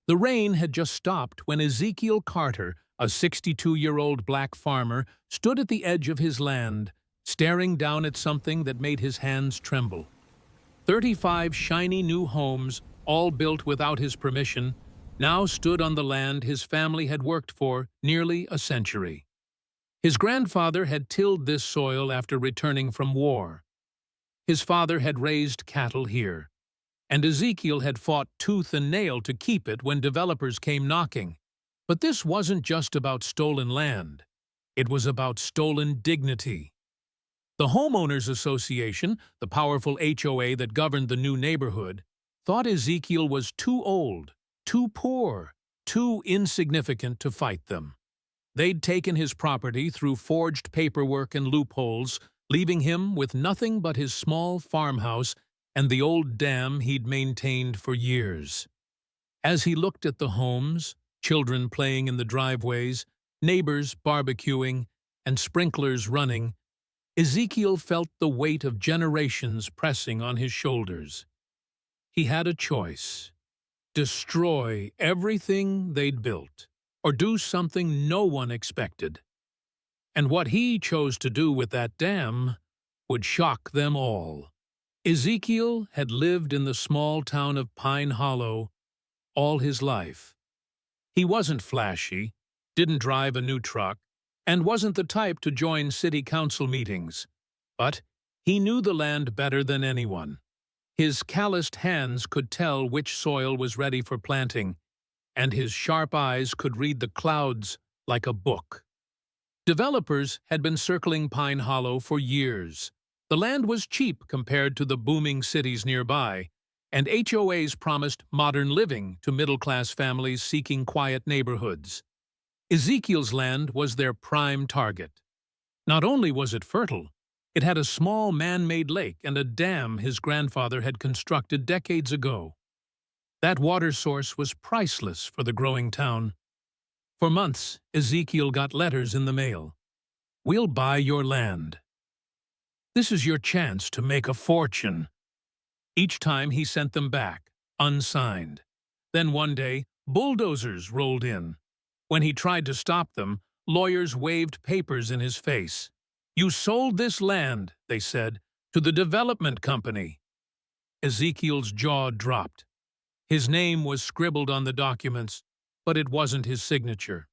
The rain had just stopped when Ezekiel Carter, a 62-year-old black farmer, stood at the edge of his land, staring down at something that made his hands tremble. 35 shiny new homes, all built without his permission, now stood on the land his family had worked for nearly a century. His grandfather had tilled this soil after returning from war. His father had raised cattle here, and Ezekiel had fought tooth and nail to keep it when developers came knocking. But this wasn't just about stolen land. It was about stolen dignity. The Homeowners Association, the powerful HOA that governed the new neighborhood, thought Ezekiel was too old, too poor, too insignificant to fight them. They'd taken his property through forged paperwork and loopholes, leaving him with nothing but his small farmhouse and the old dam he'd maintained for years. As he looked at the homes, children playing in the driveways, neighbors barbecuing, and sprinklers running, Ezekiel felt the weight of generations pressing on his shoulders. He had a choice: destroy everything they'd built, or do something no one expected. And what he chose to do with that dam would shock them all. Ezekiel had lived in the small town of Pine Hollow all his life. He wasn't flashy, didn't drive a new truck, and wasn't the type to join city council meetings. But he knew the land better than anyone. His calloused hands could tell which soil was ready for planting, and his sharp eyes could read the clouds like a book. Developers had been circling Pine Hollow for years. The land was cheap compared to the booming cities nearby, and HOAs promised modern living to middle-class families seeking quiet neighborhoods. Ezekiel's land was their prime target. Not only was it fertile, it had a small man-made lake and a dam his grandfather had constructed decades ago. That water source was priceless for the growing town. For months, Ezekiel got letters in the mail. "We'll buy your land. This is your chance to make a fortune." Each time he sent them back, unsigned. Then one day, bulldozers rolled in. When he tried to stop them, lawyers waved papers in his face. "You sold this land," they said, "to the development company." Ezekiel's jaw dropped. His name was scribbled on the documents, but it wasn't his signature.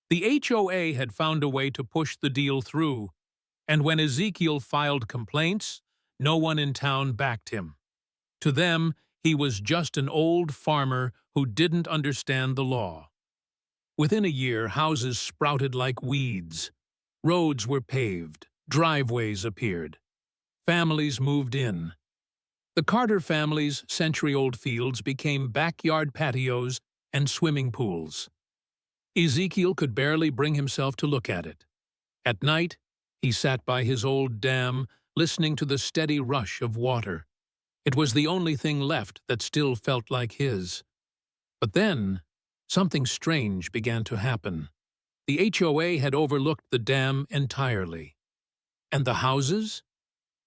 The HOA had found a way to push the deal through, and when Ezekiel filed complaints, no one in town backed him. To them, he was just an old farmer who didn't understand the law. Within a year, houses sprouted like weeds. Roads were paved, driveways appeared. Families moved in. The Carter family's century-old fields became backyard patios and swimming pools. Ezekiel could barely bring himself to look at it. At night, he sat by his old dam, listening to the steady rush of water. It was the only thing left that still felt like his. But then, something strange began to happen. The HOA had overlooked the dam entirely. And the houses?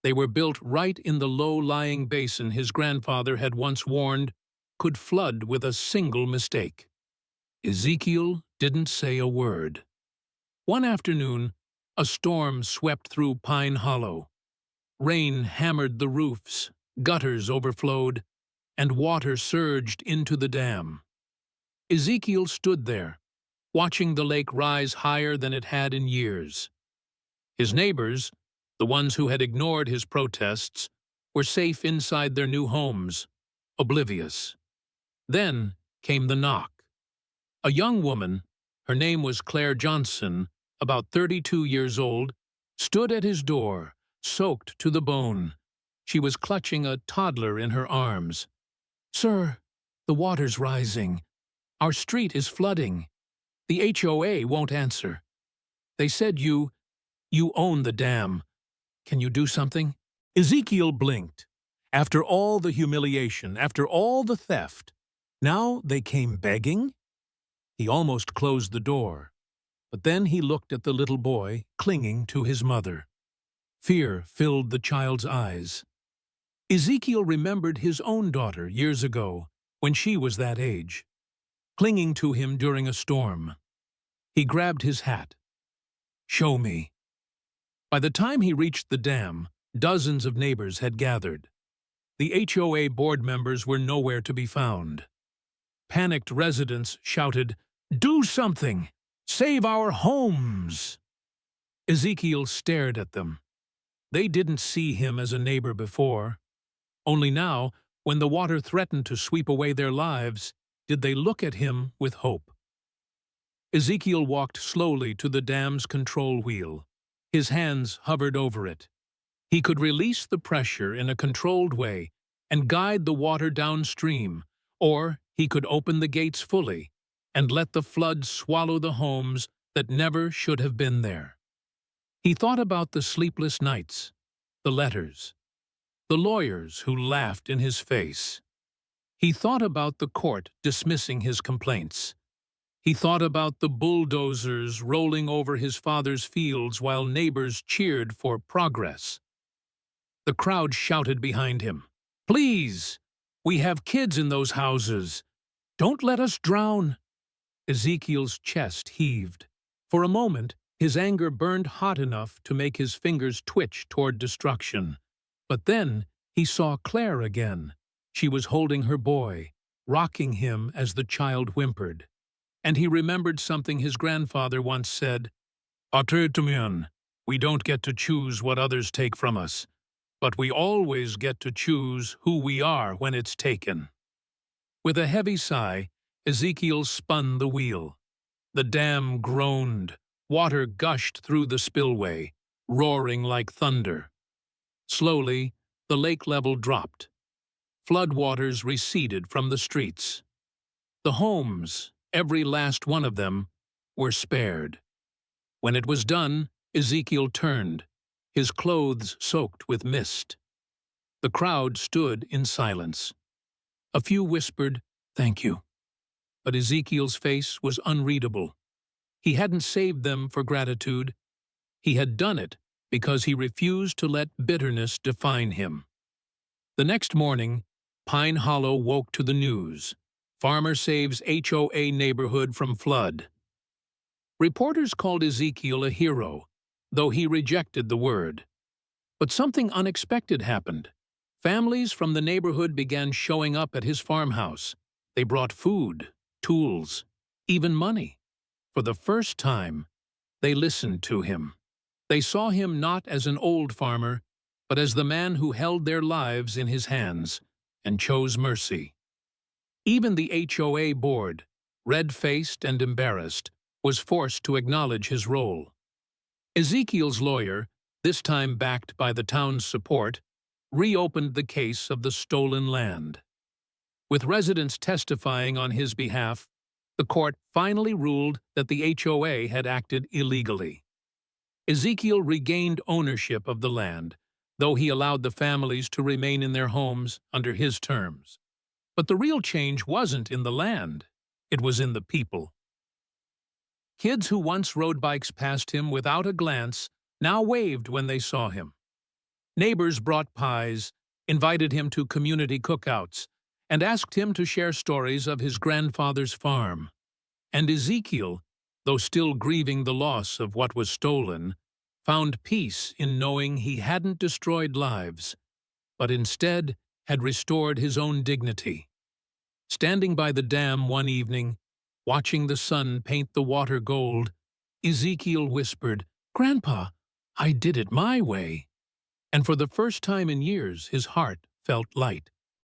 They were built right in the low-lying basin his grandfather had once warned could flood with a single mistake. Ezekiel didn't say a word. One afternoon, a storm swept through Pine Hollow. Rain hammered the roofs, gutters overflowed, and water surged into the dam. Ezekiel stood there, watching the lake rise higher than it had in years. His neighbors, the ones who had ignored his protests, were safe inside their new homes, oblivious. Then came the knock. A young woman, her name was Claire Johnson, about 32 years old, stood at his door, soaked to the bone. She was clutching a toddler in her arms. "Sir, the water's rising. Our street is flooding. The HOA won't answer. They said you own the dam. Can you do something?" Ezekiel blinked. After all the humiliation, after all the theft, now they came begging? He almost closed the door, but then he looked at the little boy clinging to his mother. Fear filled the child's eyes. Ezekiel remembered his own daughter years ago, when she was that age. clinging to him during a storm. He grabbed his hat. "Show me." By the time he reached the dam, dozens of neighbors had gathered. The HOA board members were nowhere to be found. Panicked residents shouted, "Do something! Save our homes!" Ezekiel stared at them. They didn't see him as a neighbor before. Only now, when the water threatened to sweep away their lives, did they look at him with hope. Ezekiel walked slowly to the dam's control wheel. His hands hovered over it. He could release the pressure in a controlled way and guide the water downstream, or he could open the gates fully and let the flood swallow the homes that never should have been there. He thought about the sleepless nights, the letters, the lawyers who laughed in his face. He thought about the court dismissing his complaints. He thought about the bulldozers rolling over his father's fields while neighbors cheered for progress. The crowd shouted behind him, "Please! We have kids in those houses. Don't let us drown." Ezekiel's chest heaved. For a moment, his anger burned hot enough to make his fingers twitch toward destruction. But then he saw Claire again. She was holding her boy, rocking him as the child whimpered. And he remembered something his grandfather once said, "Atretumian, we don't get to choose what others take from us, but we always get to choose who we are when it's taken." With a heavy sigh, Ezekiel spun the wheel. The dam groaned. Water gushed through the spillway, roaring like thunder. Slowly, the lake level dropped. Floodwaters receded from the streets. The homes, every last one of them, were spared. When it was done, Ezekiel turned, his clothes soaked with mist. The crowd stood in silence. A few whispered, "Thank you." But Ezekiel's face was unreadable. He hadn't saved them for gratitude. He had done it because he refused to let bitterness define him. The next morning, Pine Hollow woke to the news. Farmer saves HOA neighborhood from flood. Reporters called Ezekiel a hero, though he rejected the word. But something unexpected happened. Families from the neighborhood began showing up at his farmhouse. They brought food, tools, even money. For the first time, they listened to him. They saw him not as an old farmer, but as the man who held their lives in his hands and chose mercy. Even the HOA board, red-faced and embarrassed, was forced to acknowledge his role. Ezekiel's lawyer, this time backed by the town's support, reopened the case of the stolen land. With residents testifying on his behalf, the court finally ruled that the HOA had acted illegally. Ezekiel regained ownership of the land, though he allowed the families to remain in their homes under his terms. But the real change wasn't in the land, it was in the people. Kids who once rode bikes past him without a glance now waved when they saw him. Neighbors brought pies, invited him to community cookouts, and asked him to share stories of his grandfather's farm. And Ezekiel, though still grieving the loss of what was stolen, found peace in knowing he hadn't destroyed lives, but instead had restored his own dignity. Standing by the dam one evening, watching the sun paint the water gold, Ezekiel whispered, "Grandpa, I did it my way." And for the first time in years, his heart felt light.